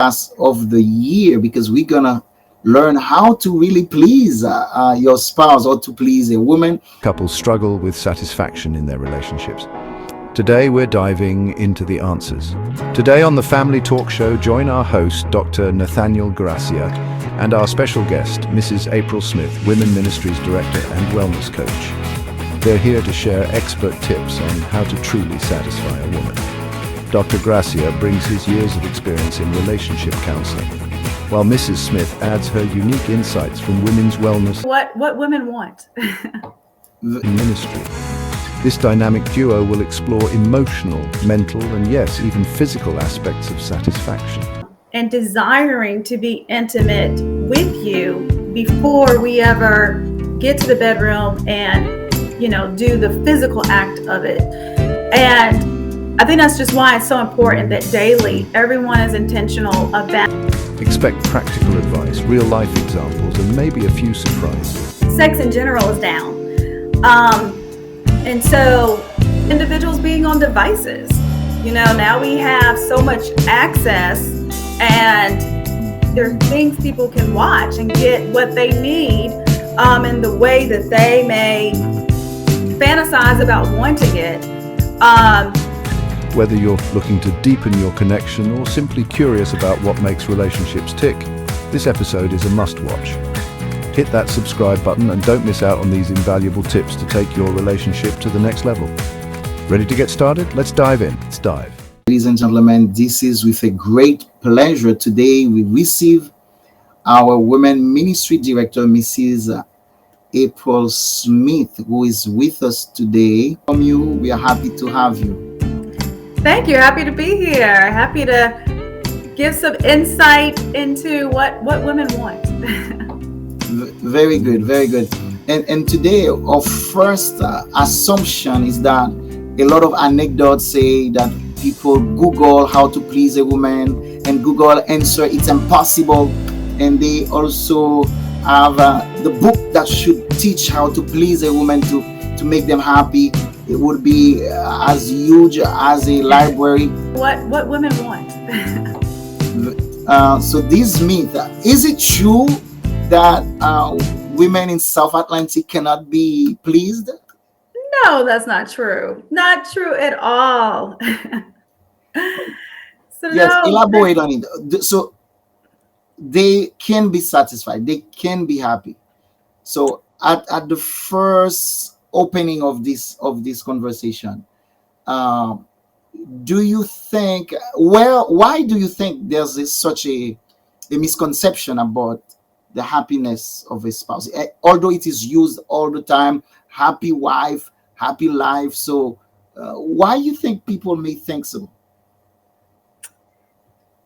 of the year, because we're gonna learn how to really please your spouse, or to please a woman. Couples struggle with satisfaction in their relationships. Today we're diving into the answers. Today on the Family Talk Show, join our host, Dr. Nathaniel Gracia, and our special guest, Mrs. April Smith, Women Ministries Director and Wellness Coach. They're here to share expert tips on how to truly satisfy a woman. Dr. Gracia brings his years of experience in relationship counseling, while Mrs. Smith adds her unique insights from women's wellness what women want. in ministry. This dynamic duo will explore emotional, mental, and yes, even physical aspects of satisfaction. And desiring to be intimate with you before we ever get to the bedroom and, do the physical act of it. And I think that's just why it's so important that daily everyone is intentional about. Expect practical advice, real-life examples, and maybe a few surprises. Sex in general is down. And so individuals being on devices, now we have so much access, and there are things people can watch and get what they need in the way that they may fantasize about wanting it. Whether you're looking to deepen your connection or simply curious about what makes relationships tick, this episode is a must-watch. Hit that subscribe button and don't miss out on these invaluable tips to take your relationship to the next level. Ready to get started? Let's dive in. Let's dive. Ladies and gentlemen, this is with a great pleasure. Today we receive our Women Ministry Director, Mrs. April Smith, who is with us today. From you, we are happy to have you. Thank you. Happy to be here. Happy to give some insight into what women want. Very good, very good. And today our first assumption is that a lot of anecdotes say that people Google how to please a woman, and Google answer it's impossible. And they also have the book that should teach how to please a woman to make them happy. It would be as huge as a library. What women want. So this myth, is it true that women in South Atlantic cannot be pleased? No, that's not true. Not true at all. Yes, elaborate on it. So they can be satisfied. They can be happy. So at the first opening of this conversation, do you think? Why do you think there's such a misconception about the happiness of a spouse, although it is used all the time? Happy wife, happy life. So why you think people may think so?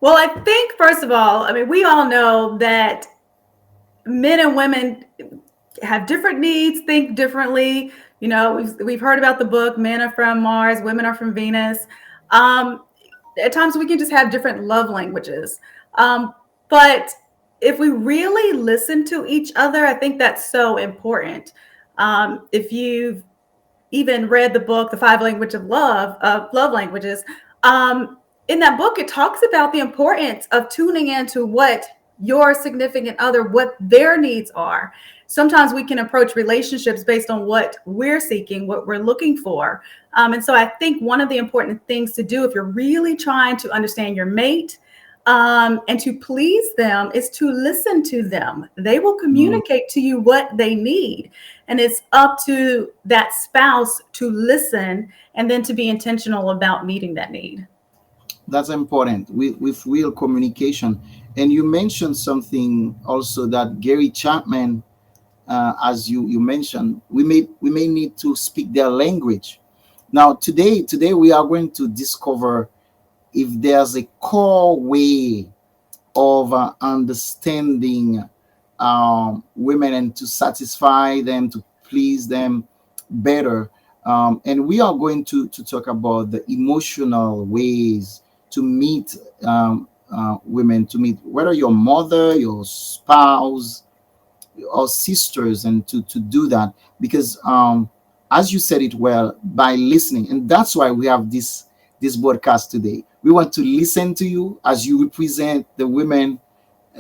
Well, I think, first of all, we all know that men and women have different needs, think differently. We've heard about the book, Men Are From Mars, Women Are From Venus. At times we can just have different love languages. But if we really listen to each other, I think that's so important. If you've even read the book, The Five Languages of Love Languages, in that book, it talks about the importance of tuning into what your significant other, what their needs are. Sometimes we can approach relationships based on what we're seeking, what we're looking for. And so I think one of the important things to do if you're really trying to understand your mate, and to please them, is to listen to them. They will communicate to you what they need. And it's up to that spouse to listen and then to be intentional about meeting that need. That's important, with real communication. And you mentioned something also, that Gary Chapman, as you mentioned, we may need to speak their language. Now, today we are going to discover if there's a core way of understanding women and to satisfy them, to please them better. And we are going to talk about the emotional ways to meet women, to meet whether your mother, your spouse, or sisters, and to do that, because as you said it well, by listening. And that's why we have this broadcast today. We want to listen to you as you represent the women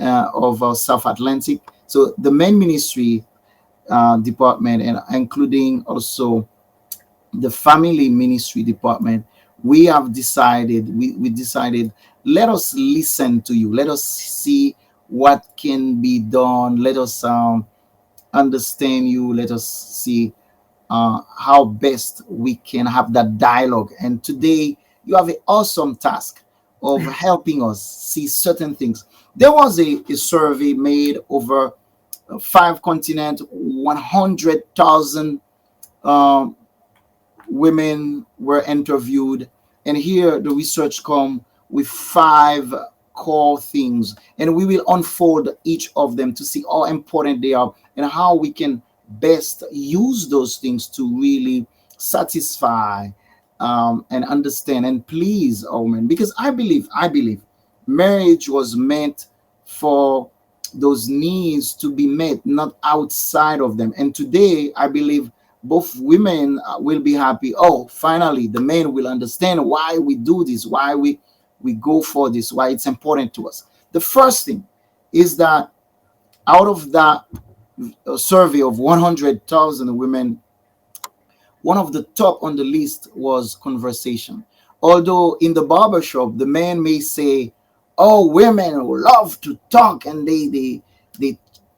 of South Atlantic. So the main ministry department, and including also the family ministry department, we have decided, we decided, let us listen to you. Let us see what can be done. Let us understand you. Let us see how best we can have that dialogue. And today, you have an awesome task of helping us see certain things. There was a survey made over 5 continents, 100,000 um, women were interviewed, and here the research come with 5 core things, and we will unfold each of them to see how important they are and how we can best use those things to really satisfy and understand and please our men, because I believe marriage was meant for those needs to be met, not outside of them. And today I believe both women will be happy. Oh, finally, the men will understand why we do this, why we go for this, why it's important to us. The first thing is that out of that survey of 100,000 women, one of the top on the list was conversation. Although in the barbershop, the man may say, "Oh, women love to talk and they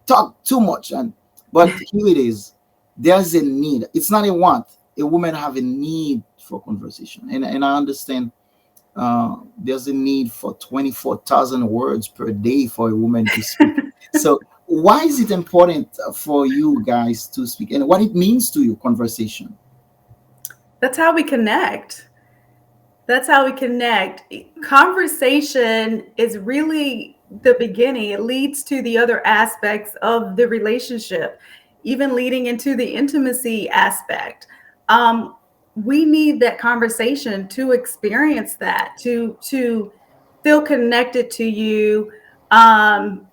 talk too much," and but here it is. There's a need. It's not a want. A woman have a need for conversation, and I understand there's a need for 24,000 words per day for a woman to speak. So why is it important for you guys to speak, and what it means to you, conversation? That's how we connect. That's how we connect. Conversation is really the beginning. It leads to the other aspects of the relationship, even leading into the intimacy aspect. Um, we need that conversation to experience that, to feel connected to you. Um,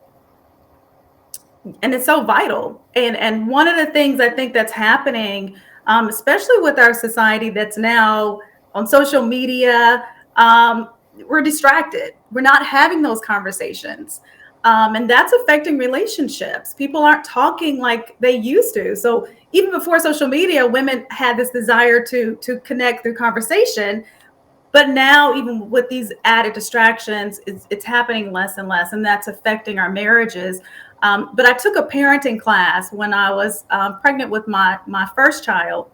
and it's so vital. And one of the things I think that's happening, especially with our society that's now on social media, we're distracted. We're not having those conversations. And that's affecting relationships. People aren't talking like they used to. So even before social media, women had this desire to connect through conversation. But now, even with these added distractions, it's happening less and less, and that's affecting our marriages. But I took a parenting class when I was pregnant with my first child.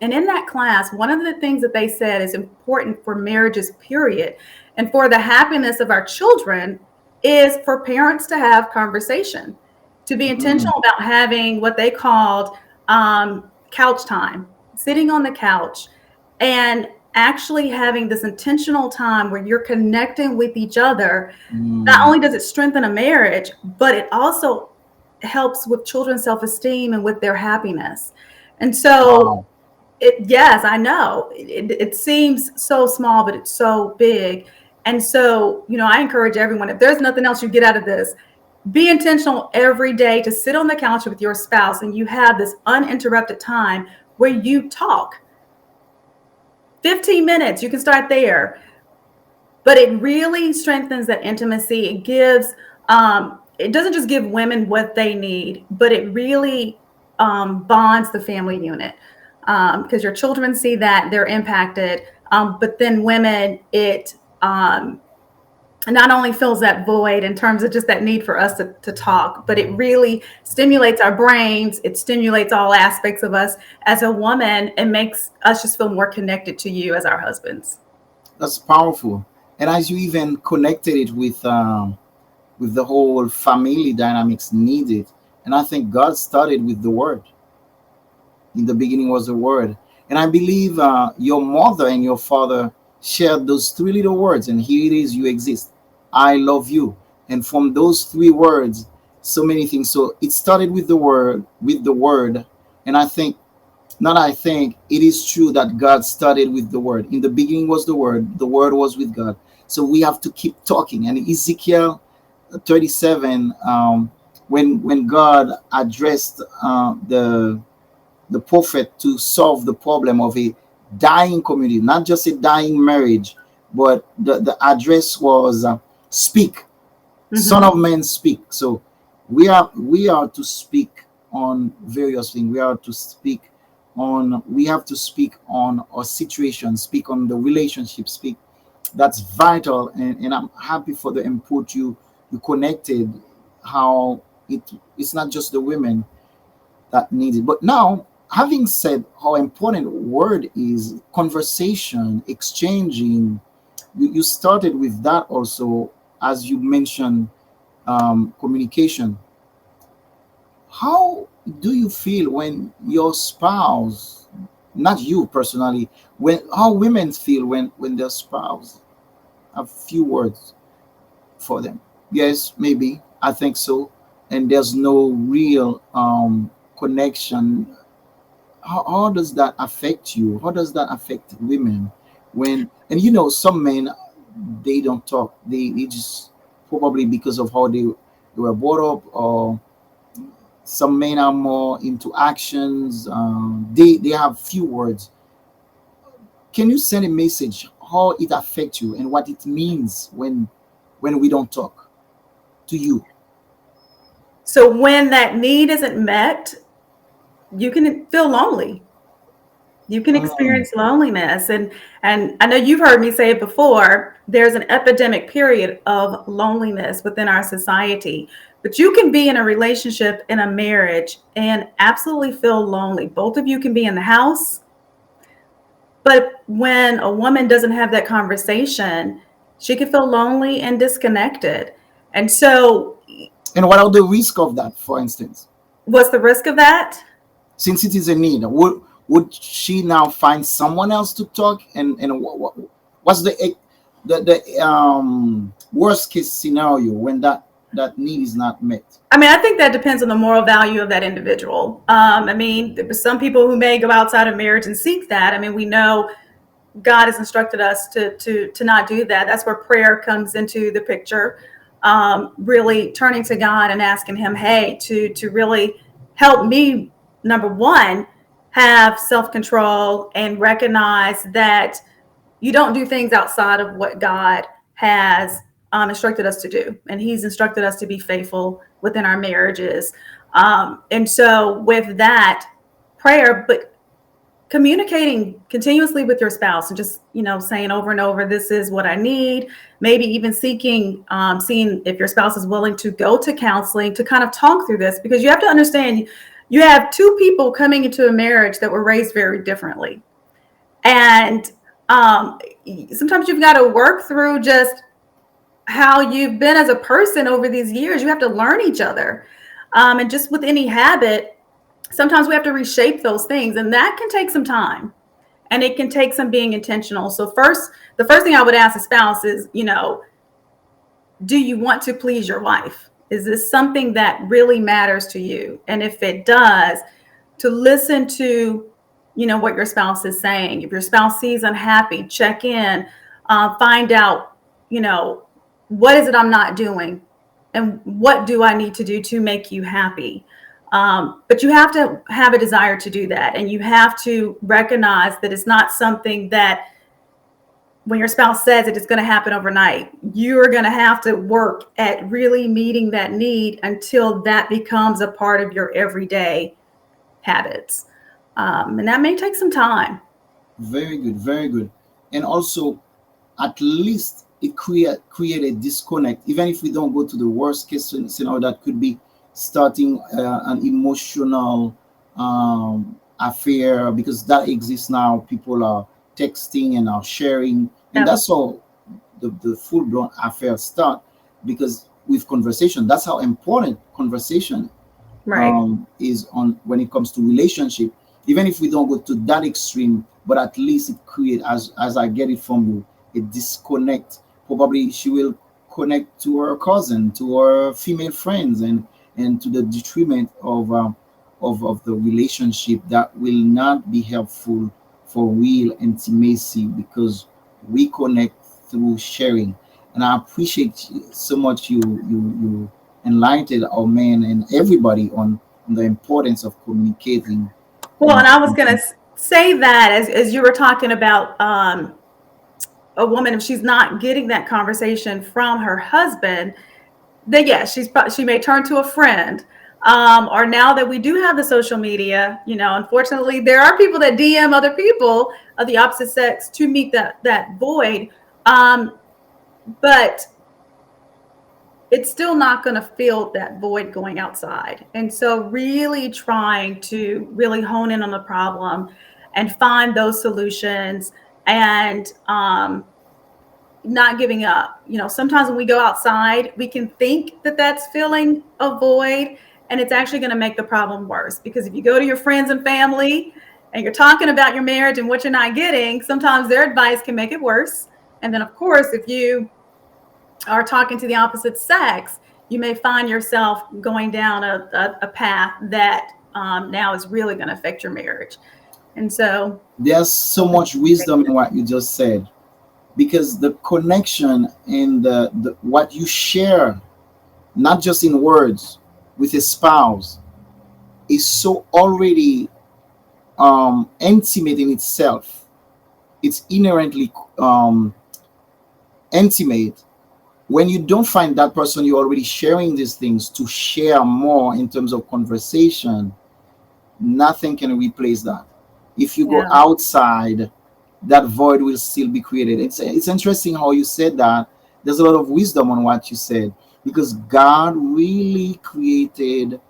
And in that class, one of the things that they said is important for marriages, period, and for the happiness of our children is for parents to have conversation, to be Mm, intentional about having what they called couch time, sitting on the couch and actually having this intentional time where you're connecting with each other. Not mm, only does it strengthen a marriage, but it also helps with children's self-esteem and with their happiness. And so wow. yes, I know it seems so small, but it's so big. And so, I encourage everyone, if there's nothing else you get out of this, be intentional every day to sit on the couch with your spouse and you have this uninterrupted time where you talk 15 minutes. You can start there, but it really strengthens that intimacy. It gives, it doesn't just give women what they need, but it really bonds the family unit, because your children see that they're impacted. But then women, it not only fills that void in terms of just that need for us to talk, but it really stimulates our brains. It stimulates all aspects of us as a woman and makes us just feel more connected to you as our husbands. That's powerful. And as you even connected it with the whole family dynamics needed, and I think God started with the word. In the beginning was the word, and I believe your mother and your father shared those 3 little words, and here it is: you exist, I love you. And from those 3 words, so many things. So it started with the word, and I think, not I think, it is true that God started with the word. In the beginning was the word was with God. So we have to keep talking. And Ezekiel 37, when God addressed the prophet to solve the problem of a dying community, not just a dying marriage, but the address was speak, son Hmm. of man speak. So we are to speak on various things. We have to speak on our situation, speak on the relationship, speak. That's vital, and I'm happy for the input you connected, how it's not just the women that need it. But now, having said how important word is, conversation, exchanging, you started with that also, as you mentioned, communication. How do you feel when your spouse, not you personally, when how women feel when their spouse have few words for them? Yes, maybe I think so, and there's no real connection. How does that affect you? How does that affect women when, and some men, they don't talk, they just, probably because of how they were brought up, or some men are more into actions. They have few words. Can you send a message how it affects you and what it means when we don't talk to you? So when that need isn't met, you can feel lonely. You can Mm. experience loneliness. And I know you've heard me say it before, there's an epidemic period of loneliness within our society. But you can be in a relationship, in a marriage, and absolutely feel lonely. Both of you can be in the house, but when a woman doesn't have that conversation, she can feel lonely and disconnected. And so, And what are the risks of that, for instance? what's the risk of that? Since it is a need, would she now find someone else to talk, and what's the worst case scenario when that need is not met? I mean, I think that depends on the moral value of that individual. I mean, there are some people who may go outside of marriage and seek that. I mean, we know God has instructed us to not do that. That's where prayer comes into the picture. Really turning to God and asking Him, hey, to really help me. Number one, have self control and recognize that you don't do things outside of what God has instructed us to do, and He's instructed us to be faithful within our marriages. And so, with that prayer, but communicating continuously with your spouse and just saying over and over, this is what I need. Maybe even seeing if your spouse is willing to go to counseling to kind of talk through this, because you have to understand, you have two people coming into a marriage that were raised very differently. And um, sometimes you've got to work through just how you've been as a person over these years. You have to learn each other. And just with any habit, sometimes we have to reshape those things, and that can take some time, and it can take some being intentional. So the first thing I would ask a spouse is, do you want to please your wife? Is this something that really matters to you? And if it does, to listen to, what your spouse is saying. If your spouse seems unhappy, check in, find out, you know, what is it I'm not doing? And what do I need to do to make you happy? But you have to have a desire to do that. And you have to recognize that it's not something that when your spouse says it, it's going to happen overnight. You're going to have to work at really meeting that need until that becomes a part of your everyday habits. And that may take some time. Very good, very good. And also, at least it create a disconnect, even if we don't go to the worst case scenario, that could be starting an emotional affair, because that exists now. People are texting and are sharing, and Yep. that's how the full-blown affair start, because with conversation, that's how important conversation Right. is on when it comes to relationship. Even if we don't go to that extreme, but at least it create, as I get it from you, a disconnect. Probably she will connect to her cousin, to her female friends, and to the detriment of the relationship, that will not be helpful for real intimacy, because we connect through sharing. And I appreciate so much you enlightened our men and everybody on the importance of communicating. Well, And and I was going to say that as you were talking about a woman, if she's not getting that conversation from her husband, then yes, she may turn to a friend. Or now that we do have the social media, unfortunately, there are people that DM other people of the opposite sex to meet that void. But it's still not going to fill that void going outside. And so really trying to really hone in on the problem and find those solutions, and not giving up. Sometimes when we go outside, we can think that that's filling a void, and it's actually going to make the problem worse. Because if you go to your friends and family and you're talking about your marriage and what you're not getting, sometimes their advice can make it worse. And then, of course, if you are talking to the opposite sex, you may find yourself going down a path that now is really going to affect your marriage. And so, There's so much wisdom in what you just said, because the connection and the what you share, not just in words, with a spouse, is so already intimate in itself. It's inherently intimate. When you don't find that person you're already sharing these things to share more in terms of conversation, nothing can replace that. If you go yeah, outside, that void will still be created. It's interesting how you said that. There's a lot of wisdom on what you said, because God really created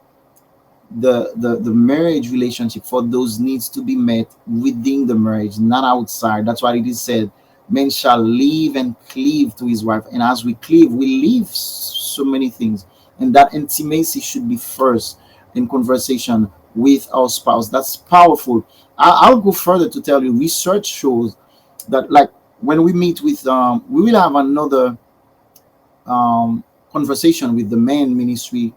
the marriage relationship for those needs to be met within the marriage, not outside. That's why it is said, man shall live and cleave to his wife. And as we cleave, we leave so many things. And that intimacy should be first in conversation with our spouse. That's powerful. I'll go further to tell you, research shows that, like, when we meet with we will have another conversation with the man ministry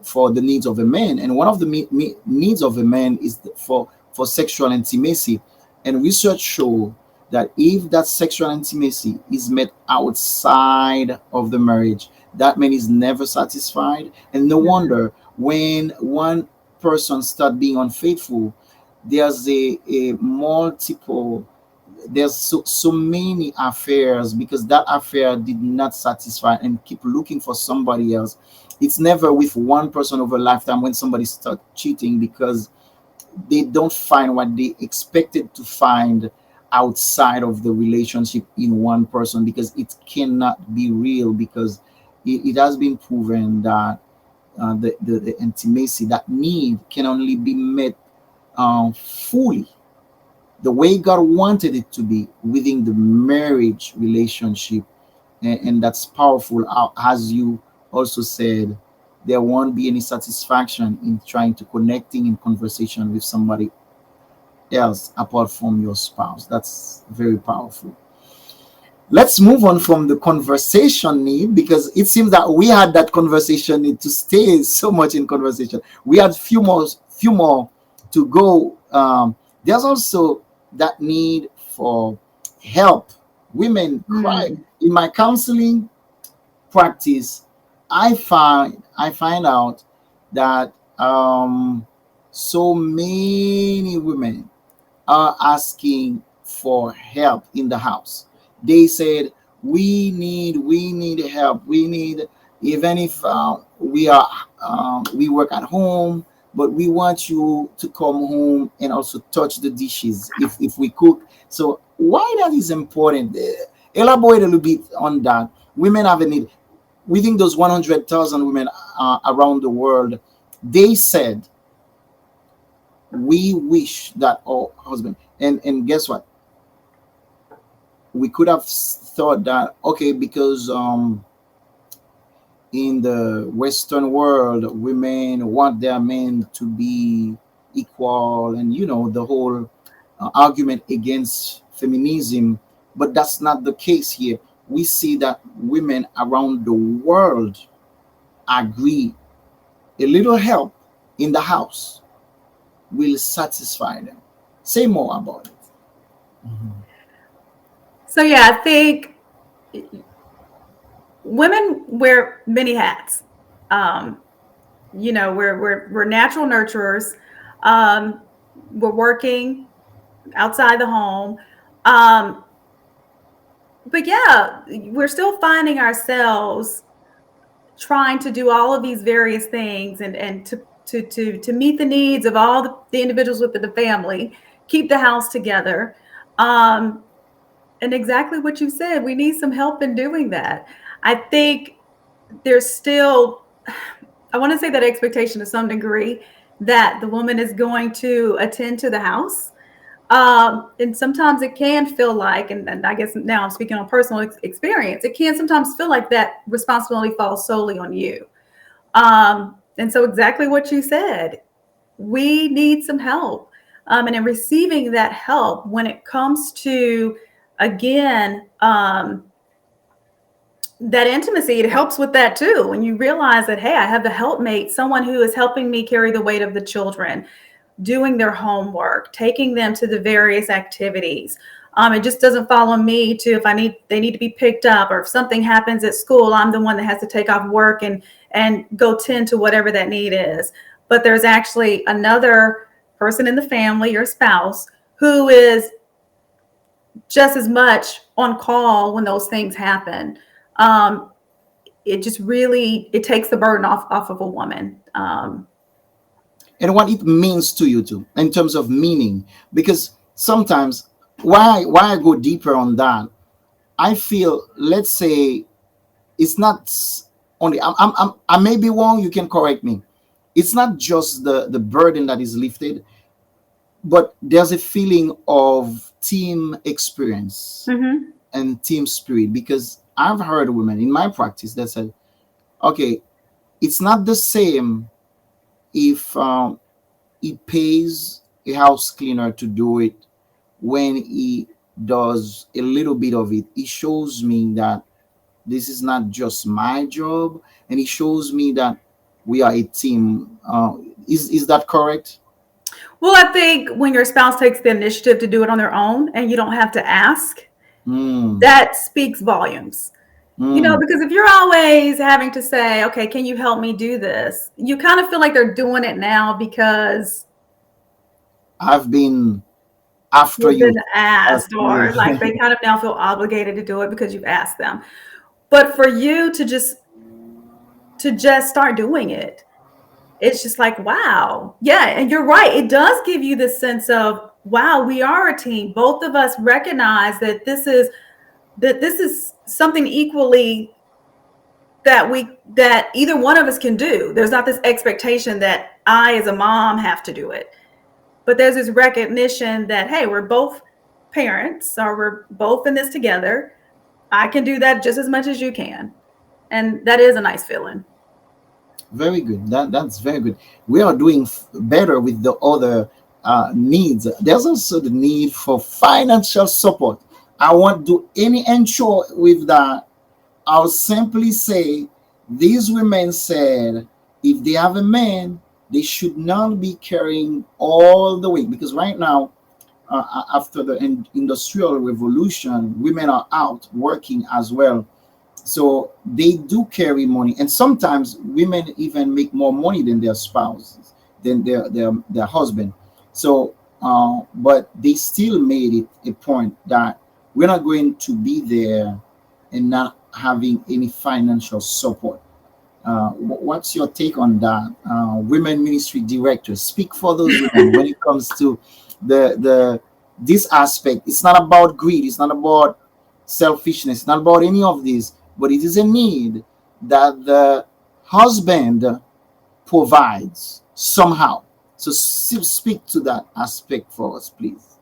for the needs of a man, and one of the needs of a man is for sexual intimacy. And research show that if that sexual intimacy is met outside of the marriage, that man is never satisfied. And no wonder when one person start being unfaithful, there's a multiple, there's so many affairs, because that affair did not satisfy and keep looking for somebody else. It's never with one person over a lifetime when somebody start cheating, because they don't find what they expected to find outside of the relationship in one person, because it cannot be real, because it has been proven that the intimacy, that need, can only be met fully the way God wanted it to be within the marriage relationship. And that's powerful. As you also said, there won't be any satisfaction in trying to connecting in conversation with somebody else apart from your spouse. That's very powerful. Let's move on from the conversation need, because it seems that we had that conversation need to stay so much in conversation. We had few more to go. There's also that need for help. Women cry. mm, In my counseling practice, I find out that so many women are asking for help in the house. They said, we need help. We need, even if we work at home, but we want you to come home and also touch the dishes if we cook. So why that is important? Elaborate a little bit on that. Women have a need. Within those 100,000 women around the world, they said, we wish that our husband, and guess what, we could have thought that, okay, because in the Western world, women want their men to be equal, and the whole argument against feminism. But that's not the case here. We see that women around the world agree a little help in the house will satisfy them. Say more about it. Mhm. so yeah, I think women wear many hats. Um, we're natural nurturers. Um, we're working outside the home. Um, but yeah, we're still finding ourselves trying to do all of these various things and to meet the needs of all the individuals within the family, keep the house together. Um, and exactly what you said, we need some help in doing that. I think there's still, I want to say that expectation to some degree that the woman is going to attend to the house. And sometimes it can feel like, and I guess now I'm speaking on personal experience, it can sometimes feel like that responsibility falls solely on you. And so, exactly what you said, we need some help. And in receiving that help, when it comes to, again, that intimacy, it helps with that too. When you realize that, hey, I have the helpmate, someone who is helping me carry the weight of the children, doing their homework, taking them to the various activities. It just doesn't fall on me to, if they need to be picked up, or if something happens at school, I'm the one that has to take off work and go tend to whatever that need is. But there's actually another person in the family, your spouse, who is just as much on call when those things happen. Um, it just really, it takes the burden off of a woman. And what it means to you too, in terms of meaning. Because sometimes, why I go deeper on that, I feel, let's say, it's not only, I may be wrong, you can correct me. It's not just the burden that is lifted, but there's a feeling of team experience Mhm. and team spirit. Because I've heard women in my practice that said, okay, it's not the same if he pays a house cleaner to do it. When he does a little bit of it, he shows me that this is not just my job, and he shows me that we are a team. Is that correct? Well, I think when your spouse takes the initiative to do it on their own and you don't have to ask, Mm, that speaks volumes. mm. Because if you're always having to say, okay, can you help me do this? You kind of feel like they're doing it now because I've been after you've been you. asked, After or like you. they kind of now feel obligated to do it because you've asked them. But for you to just start doing it, it's just like, wow. Yeah, and you're right. It does give you this sense of, wow, we are a team. Both of us recognize that this is something equally that either one of us can do. There's not this expectation that I as a mom have to do it. But there's this recognition that, hey, we're both parents, or we're both in this together. I can do that just as much as you can. And that is a nice feeling. Very good. That's very good. We are doing better with the other needs. There's also the need for financial support. I won't do any intro with that. I'll simply say these women said if they have a man, they should not be carrying all the weight, because right now, after the industrial revolution, women are out working as well, so they do carry money, and sometimes women even make more money than their spouses, than their husband. So but they still made it a point that we're not going to be there and not having any financial support. What's your take on that? Women ministry directors, speak for those women when it comes to the this aspect. It's not about greed, it's not about selfishness, it's not about any of this, but it is a need that the husband provides somehow. So speak to that aspect for us, please.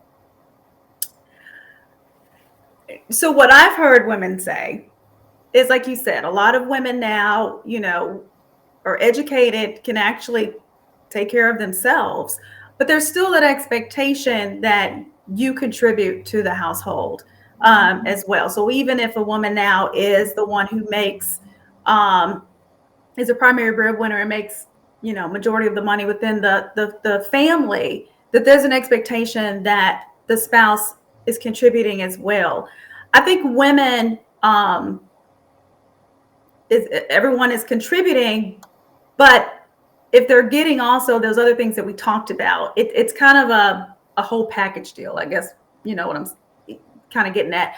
So, what I've heard women say is, like you said, a lot of women now, are educated, can actually take care of themselves, but there's still that expectation that you contribute to the household as well. So even if a woman now is the one who makes, um, is a primary breadwinner and makes, majority of the money within the family, that there's an expectation that the spouse is contributing as well. I think women, is everyone is contributing, but if they're getting also those other things that we talked about, it's kind of a whole package deal, I guess. You know what I'm kind of getting at.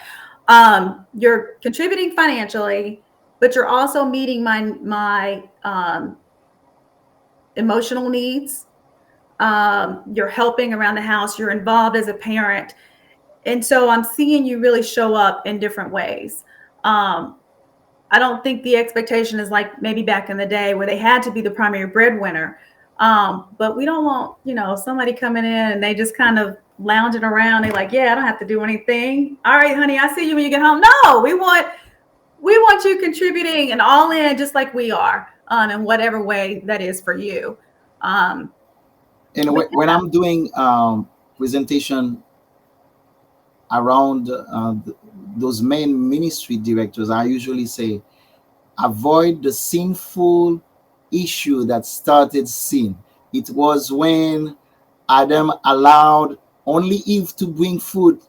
You're contributing financially, but you're also meeting my emotional needs. You're helping around the house. You're involved as a parent, and so I'm seeing you really show up in different ways. Um, I don't think the expectation is like maybe back in the day where they had to be the primary breadwinner. But we don't want, somebody coming in and they just kind of lounging around. They like, yeah, I don't have to do anything. All right, honey, I see you when you get home. No, we want you contributing and all in just like we are, in whatever way that is for you. Um, And but when I'm doing presentation around those main ministry directors, I usually say, avoid the sinful issue that started sin. It was when Adam allowed only Eve to bring food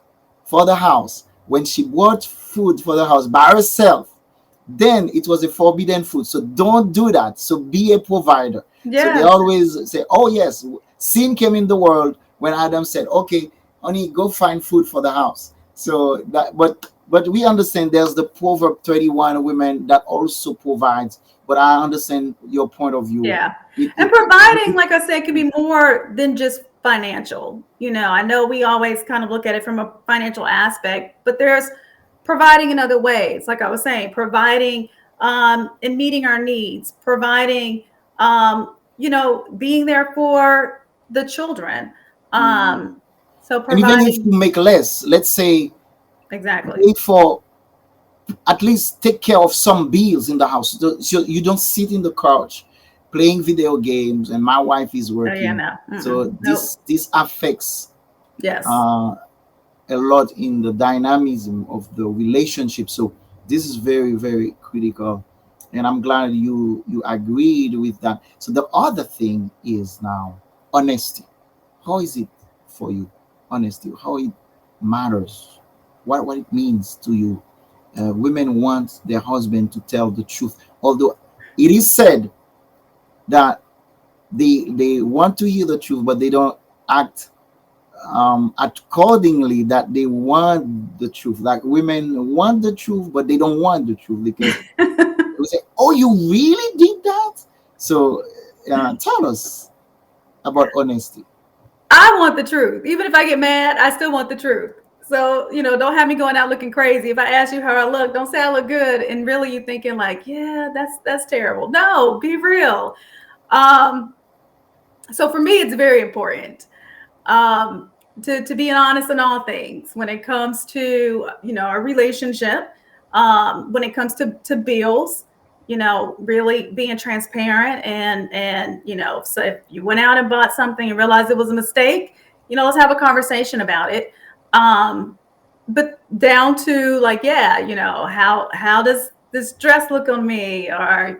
for the house. When she brought food for the house by herself, then it was a forbidden food. So don't do that. So be a provider. So they yes, always say, oh, yes, sin came in the world when Adam said, okay, honey, go find food for the house. So that, but we understand there's the Proverb 31 women that also provides. But I understand your point of view. yeah. It, And it, providing, like I said, can be more than just financial. I know we always kind of look at it from a financial aspect, but there's providing in other ways. Like I was saying, providing and meeting our needs, providing, being there for the children. So and even if providing, you make less, let's say, exactly. wait for at least take care of some bills in the house. So you don't sit in the couch playing video games and my wife is Oh yeah, working. no, So nope, this affects yes. uh, a lot in the dynamism of the relationship. So this is very, very critical. And I'm glad you agreed with that. So the other thing is now honesty. How is it for you? Honesty, how it matters, what it means to you. Women want their husband to tell the truth, although it is said that they want to hear the truth, but they don't act accordingly that they want the truth. Like women want the truth, but they don't want the truth because they say, "Oh, you really did that?" So, tell us about honesty. I want the truth. Even if I get mad, I still want the truth. So, don't have me going out looking crazy. If I ask you how I look, don't say I look good. And really you thinking like, yeah, that's terrible. No, be real. Um, so for me, it's very important. To be honest in all things when it comes to our relationship, when it comes to bills, really being transparent and so if you went out and bought something and realized it was a mistake, let's have a conversation about it. But down to like, yeah, how does this dress look on me, or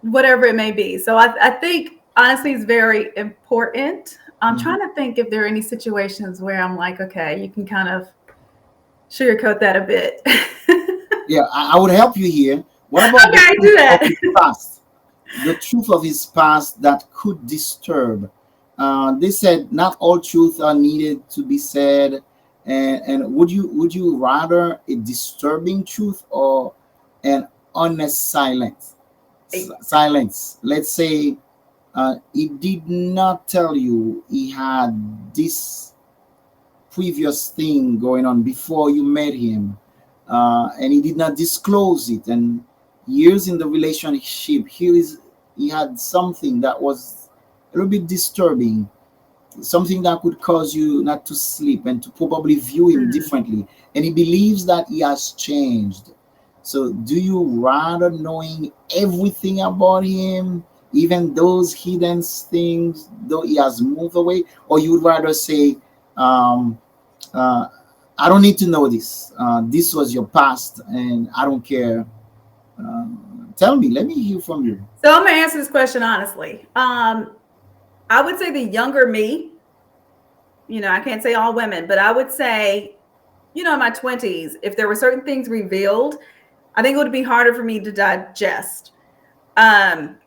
whatever it may be. So I think honestly it's very important. I'm Mhm. trying to think if there are any situations where I'm like, okay, you can kind of sugarcoat that a bit. Yeah, I would help you here. What about the Okay, truth do of that. his past? The truth of his past that could disturb. They said not all truth are needed to be said. And would you rather a disturbing truth or an honest silence? Silence. Let's say he did not tell you he had this previous thing going on before you met him, and he did not disclose it. And years in the relationship, he had something that was a little bit disturbing, something that could cause you not to sleep and to probably view him Mm. differently. And he believes that he has changed. So, do you rather knowing everything about him, even those hidden things, though he has moved away, or you would rather say, um, uh, I don't need to know this. This was your past, and I don't care. Tell me. Let me hear from you. So I'm gonna answer this question honestly. I would say the younger me, I can't say all women, but I would say, in my 20s, if there were certain things revealed, I think it would be harder for me to digest. Um,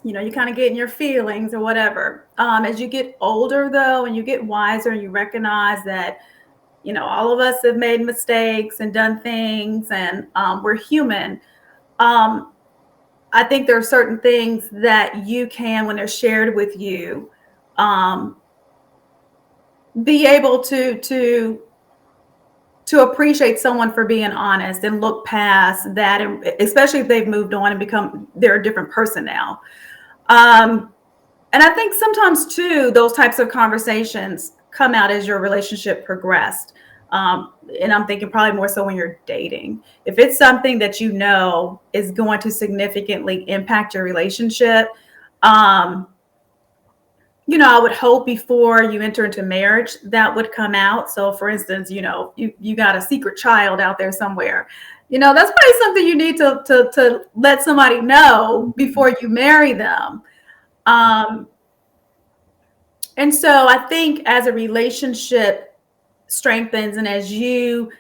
you kind of get in your feelings or whatever. As you get older, though, and you get wiser and you recognize that all of us have made mistakes and done things, and we're human. Um, I think there are certain things that you can, when they're shared with you, um, be able to appreciate someone for being honest and look past that, and especially if they've moved on and they're a different person now. Um, and I think sometimes too, those types of conversations come out as your relationship progressed. And I'm thinking probably more so when you're dating. If it's something that is going to significantly impact your relationship, um, I would hope before you enter into marriage that would come out. So, for instance, you got a secret child out there somewhere. That's probably something you need to let somebody know before you marry them. Um, and so I think as a relationship strengthens, and as you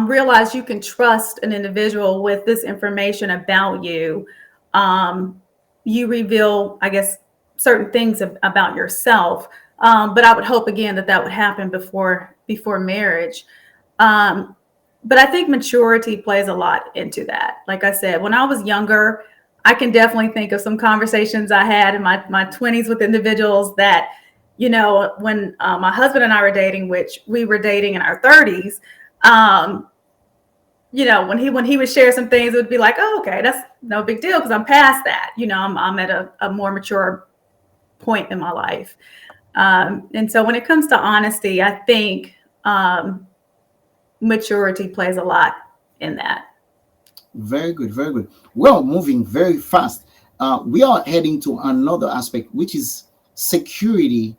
realize you can trust an individual with this information about you, um, you reveal, I guess, certain things about yourself. But I would hope again that would happen before marriage. Um, but I think maturity plays a lot into that. Like I said, when I was younger, I can definitely think of some conversations I had in my 20s with individuals that, when my husband and I were dating, which we were dating in our 30s, when he would share some things, it would be like, oh, okay, that's no big deal because I'm past that. I'm at a more mature point in my life. And so when it comes to honesty, I think maturity plays a lot in that. Very good, very good. Well, moving very fast. We are heading to another aspect, which is security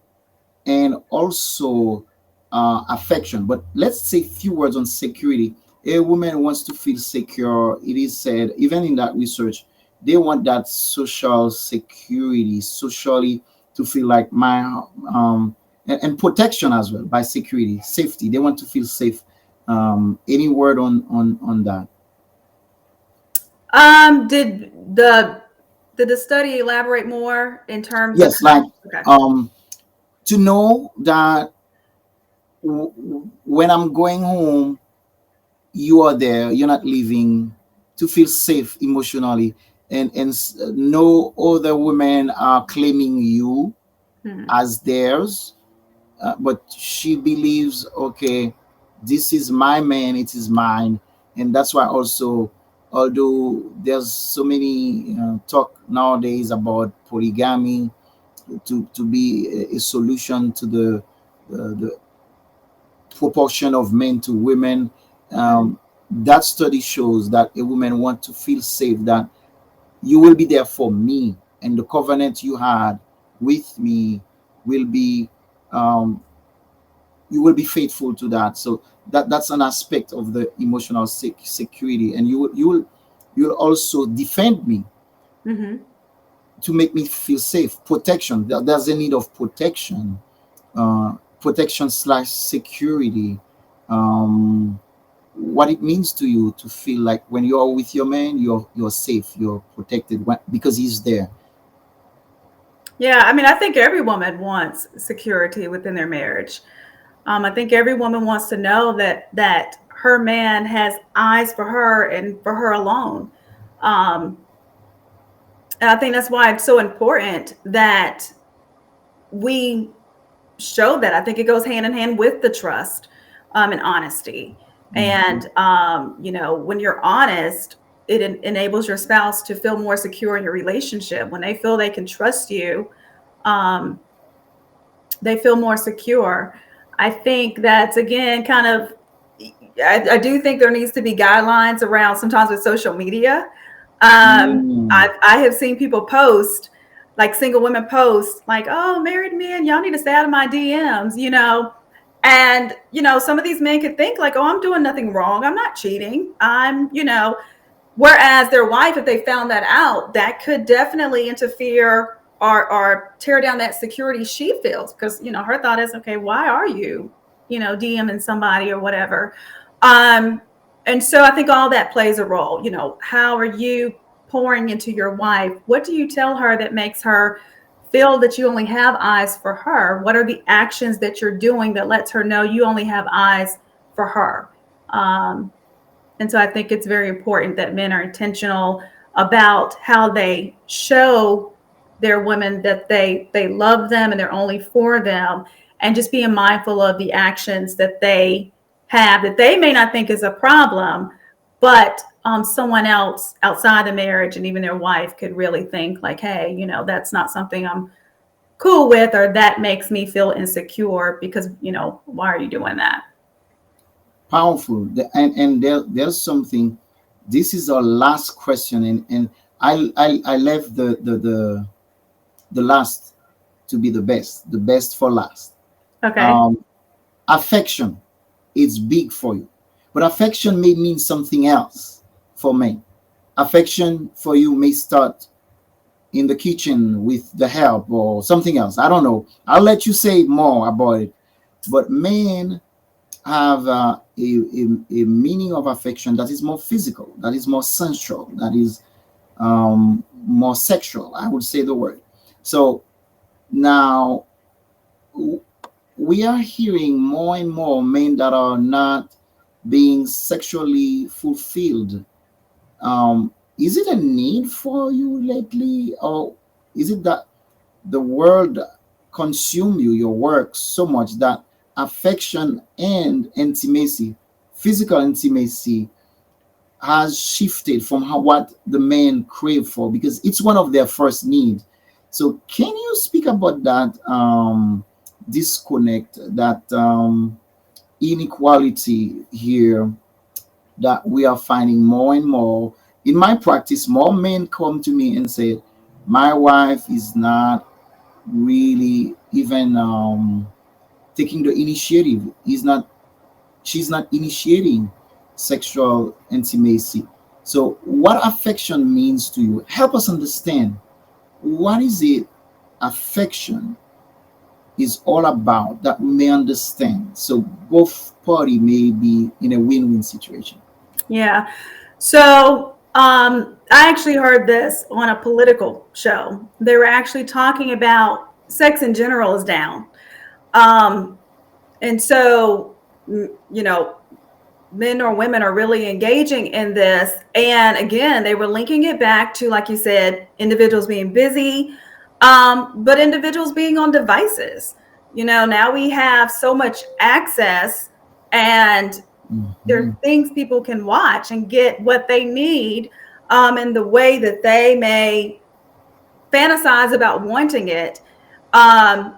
and also affection. But let's say a few words on security. A woman wants to feel secure. It is said, even in that research, they want that social security, socially to feel like and protection as well by security, safety. They want to feel safe. Any word on that? Did the study elaborate more in terms of Yes, like okay. um, to know that when I'm going home, you are there, you're not leaving, to feel safe emotionally, and no other women are claiming you Hmm. as theirs, but she believes, okay, this is my man, it is mine. And that's why also, although there's so many talk nowadays about polygamy to be a solution to the proportion of men to women. Hmm. That study shows that a woman want to feel safe, that you will be there for me, and the covenant you had with me will be, um, you will be faithful to that. So that's an aspect of the emotional security, and you'll also defend me Hmm. to make me feel safe. Protection. There's a need of protection, protection slash security. Um, what it means to you to feel like when you're with your man, you're safe, you're protected because he's there. Yeah, I mean, I think every woman wants security within their marriage. I think every woman wants to know that her man has eyes for her and for her alone. Um, and I think that's why it's so important that we show that. I think it goes hand in hand with the trust and honesty. Mhm. And when you're honest, it enables your spouse to feel more secure in your relationship. When they feel they can trust you, um, they feel more secure. I think that's again kind of, I do think there needs to be guidelines around sometimes with social media. Mm. I have seen people post, like single women post, like, oh, married men, y'all need to stay out of my DMs. And, some of these men could think like, oh, I'm doing nothing wrong. I'm not cheating. Whereas their wife, if they found that out, that could definitely interfere or tear down that security she feels, because her thought is, okay, why are you DMing somebody or whatever. um and so I think all that plays a role. How are you pouring into your wife? What do you tell her that makes her feel that you only have eyes for her? What are the actions that you're doing that lets her know you only have eyes for her. Um, and so I think it's very important that men are intentional about how they show their women that they love them and they're only for them, and just being mindful of the actions that they have that they may not think is a problem, but someone else outside the marriage and even their wife could really think like, hey, that's not something I'm cool with, or that makes me feel insecure because, why are you doing that? Powerful. And there's something. This is our last question, and I left the last to be the best for last. Okay. Um, Affection, it's big for you, but affection may mean something else for me. Affection for you may start in the kitchen with the help or something else. I don't know. I'll let you say more about it. But men have a meaning of affection that is more physical, that is more sensual, that is more sexual. I would say the word. So now we are hearing more and more men that are not being sexually fulfilled. Is it a need for you lately, or is it that the world consume you, your work so much that affection and intimacy, physical intimacy, has shifted from what the men crave for, because it's one of their first needs. So can you speak about that disconnect, that inequality here that we are finding more and more? In my practice, more men come to me and say, my wife is not really even taking the initiative. She's not initiating sexual intimacy. So what affection means to you? Help us understand, what is it affection is all about, that we may understand, so both party may be in a win-win situation. Yeah. So I actually heard this on a political show. They were actually talking about sex in general is down. Um, and so, men or women are really engaging in this. And again, they were linking it back to, like you said, individuals being busy, but individuals being on devices. Now we have so much access, and there Mhm. are things people can watch and get what they need, in the way that they may fantasize about wanting it, um,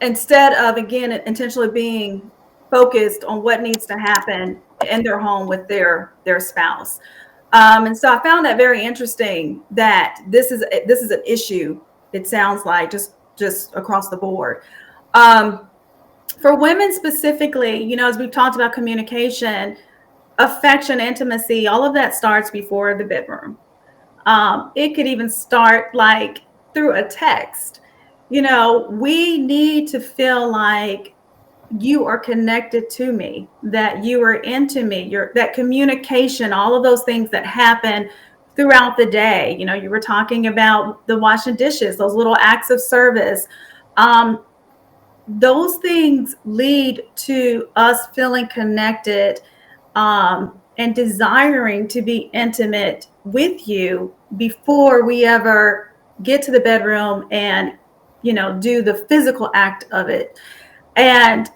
instead of, again, intentionally being focused on what needs to happen in their home with their spouse. And so I found that very interesting, that this is an issue. It sounds like just across the board. Um, for women specifically, as we've talked about communication, affection, intimacy, all of that starts before the bedroom. It could even start like through a text. We need to feel like you are connected to me, that you are into me, that communication, all of those things that happen throughout the day. You were talking about the washing dishes, those little acts of service. Um, those things lead to us feeling connected, and desiring to be intimate with you before we ever get to the bedroom and do the physical act of it. And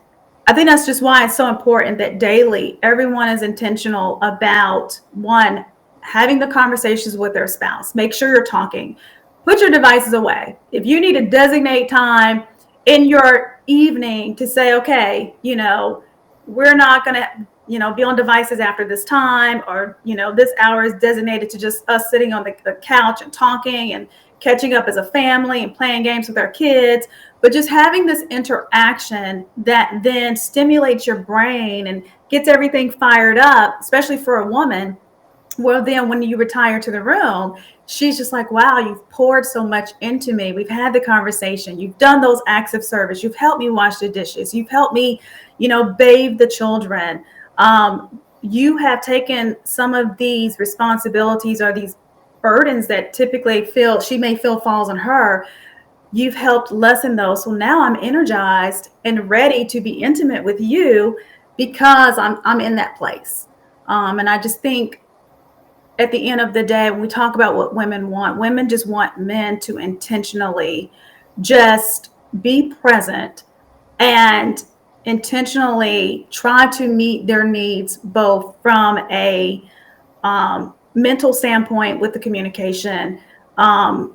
I think that's just why it's so important that daily everyone is intentional about, one, having the conversations with their spouse. Make sure you're talking. Put your devices away. If you need to designate time in your evening to say, okay, we're not going to, be on devices after this time, or, this hour is designated to just us sitting on the couch and talking and catching up as a family and playing games with our kids, but just having this interaction that then stimulates your brain and gets everything fired up, especially for a woman. Well, then when you retire to the room, she's just like, wow, you've poured so much into me. We've had the conversation. You've done those acts of service. You've helped me wash the dishes. You've helped me, bathe the children. You have taken some of these responsibilities or these burdens that typically she may feel falls on her. You've helped lessen those. So now I'm energized and ready to be intimate with you. because I'm in that place. And I just think at the end of the day, when we talk about what women just want men to intentionally just be present and intentionally try to meet their needs, both from a mental standpoint with the communication, um,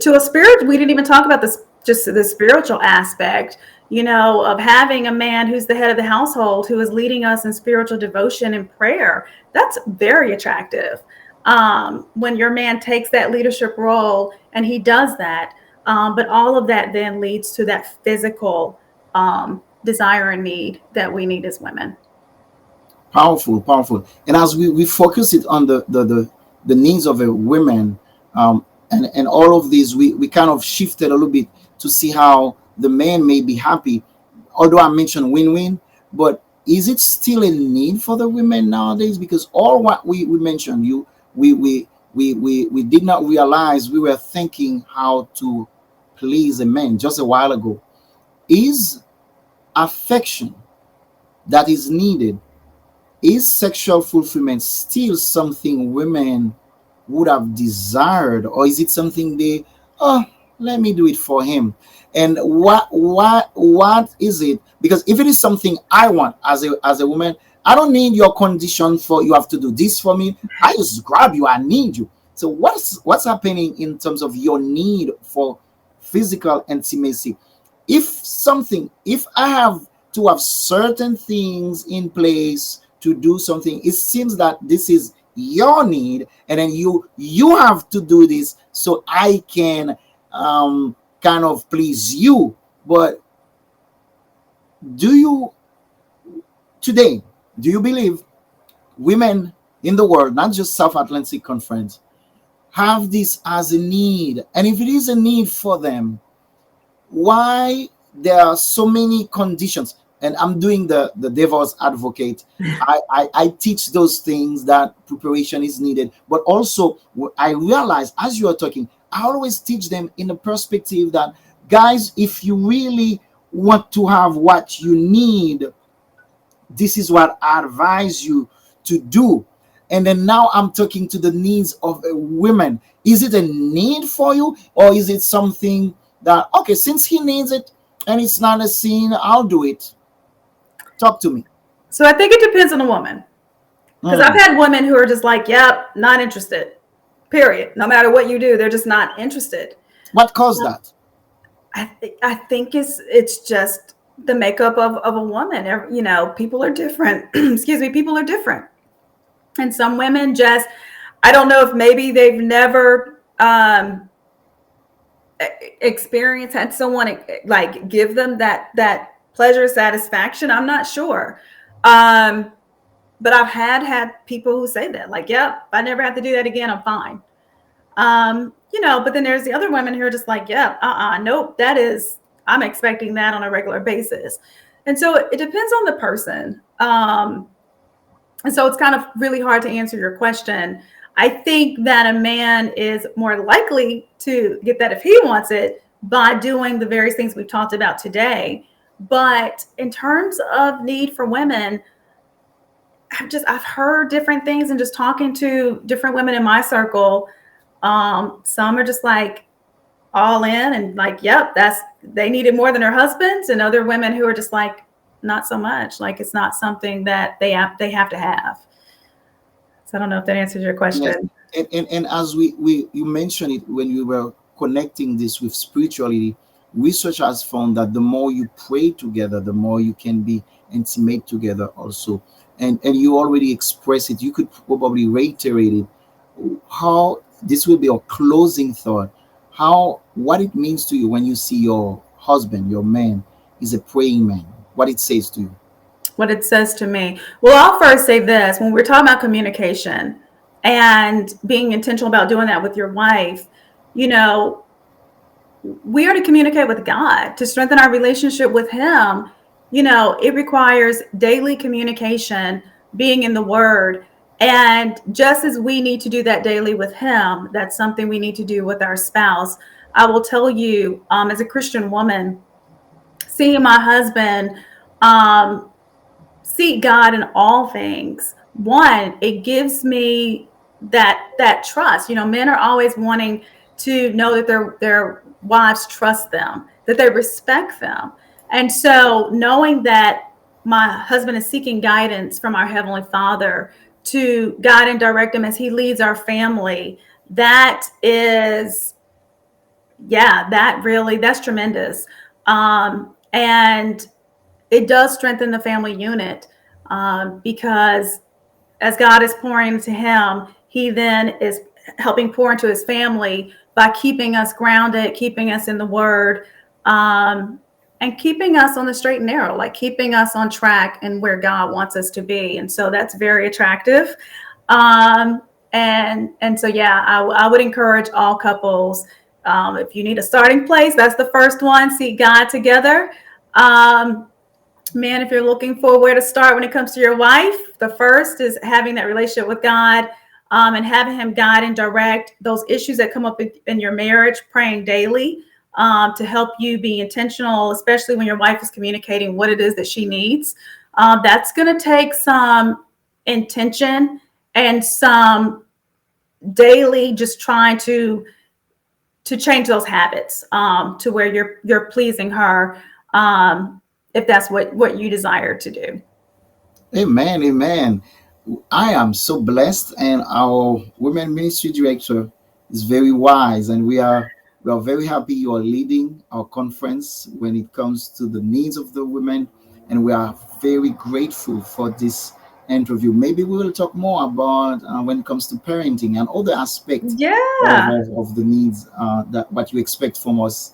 to a spirit. We didn't even talk about this, just the spiritual aspect, of having a man who's the head of the household, who is leading us in spiritual devotion and prayer. That's very attractive. When your man takes that leadership role and he does that. But all of that then leads to that physical desire and need that we need as women. Powerful, powerful. And as we focus it on the needs of a women, and all of these, we kind of shifted a little bit to see how the man may be happy. Although I mentioned win-win, but is it still a need for the women nowadays? Because all what we mentioned, we did not realize we were thinking how to please a man just a while ago. Is affection that is needed, is sexual fulfillment still something women would have desired, or is it something they, oh, let me do it for him? And what is it? Because if it is something I want as a woman, I don't need your condition for you have to do this for me. I just grab you, I need you. So what's happening in terms of your need for physical intimacy? If I have to have certain things in place to do something, it seems that this is your need, and then you have to do this so I can kind of please you. But do you today, do you believe women in the world, not just South Atlantic Conference, have this as a need? And if it is a need for them, why there are so many conditions? And I'm doing the devil's advocate. I teach those things, that preparation is needed, but also I realize as you are talking, I always teach them in the perspective that, guys, if you really want to have what you need, this is what I advise you to do. And then now I'm talking to the needs of women. Is it a need for you, or is it something that, okay, since he needs it and it's not a sin, I'll do it? Talk to me. So I think it depends on the woman. Because I've Mm. had women who are just like, yep, not interested. Period. No matter what you do, they're just not interested. What caused that? I think it's just the makeup of a woman. People are different. Excuse me, people are different. And some women just, I don't know if maybe they've never experienced, had someone like give them that pleasure, satisfaction. I'm not sure. But I've had people who say that, like, yep, if I never have to do that again, I'm fine. But then there's the other women who are just like, yeah, nope, I'm expecting that on a regular basis. And so it depends on the person. And so it's kind of really hard to answer your question. I think that a man is more likely to get that if he wants it by doing the various things we've talked about today. But in terms of need for women, I've heard different things, and just talking to different women in my circle. Some are just like all in and like, yep, they need it more than their husbands, and other women who are just like, not so much. Like, it's not something that they have to have. So I don't know if that answers your Yes. question. And as you mentioned it when you were connecting this with spirituality, research has found that the more you pray together, the more you can be intimate together also. And you already expressed it. You could probably reiterate it. How this will be a closing thought. How what it means to you when you see your husband, your man, is a praying man. What it says to you. What it says to me. Well, I'll first say this: when we're talking about communication and being intentional about doing that with your wife, you know, we are to communicate with God to strengthen our relationship with Him. It requires daily communication, being in the Word. And just as we need to do that daily with Him, that's something we need to do with our spouse. I will tell you, as a Christian woman, seeing my husband, um, seek God in all things, one, it gives me that trust. You know, men are always wanting to know that their wives trust them, that they respect them. And so knowing that my husband is seeking guidance from our Heavenly Father to guide and direct him as he leads our family, that is, yeah, that really, that's tremendous. And it does strengthen the family unit, because as God is pouring into him, he then is helping pour into his family by keeping us grounded, keeping us in the word, and keeping us on the straight and narrow, like keeping us on track and where God wants us to be. And so that's very attractive. Um, and so, yeah, I would encourage all couples, if you need a starting place, that's the first one, seek God together. Um, Man, if you're looking for where to start when it comes to your wife, the first is having that relationship with God, and having Him guide and direct those issues that come up in your marriage, praying daily, to help you be intentional, especially when your wife is communicating what it is that she needs. That's going to take some intention and some daily just trying to change those habits, to where you're pleasing her, if that's what you desire to do. Amen, amen. I am so blessed, and our women ministry director is very wise, and we are very happy you are leading our conference when it comes to the needs of the women, and we are very grateful for this interview. Maybe we will talk more about when it comes to parenting and other aspects Yeah. of the needs that what you expect from us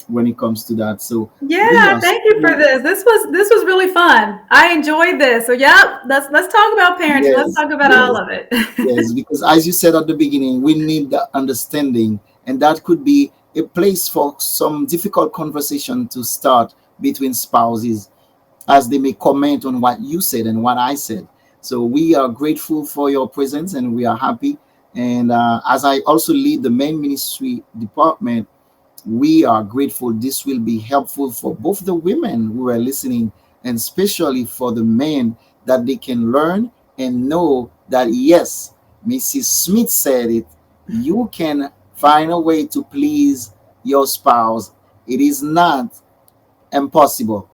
when it comes to that. So we Yeah, are thank you for so, this. This was really fun. I enjoyed this. So yeah, let's talk about parenting. Let's yes, talk about all yes. of it. Yes, because as you said at the beginning, we need the understanding, and that could be a place for some difficult conversation to start between spouses as they may comment on what you said and what I said. So we are grateful for your presence and we are happy. And as I also lead the main ministry department, we are grateful this will be helpful for both the women who are listening and especially for the men, that they can learn and know that yes, Mrs. Smith said it, you can find a way to please your spouse. It is not impossible.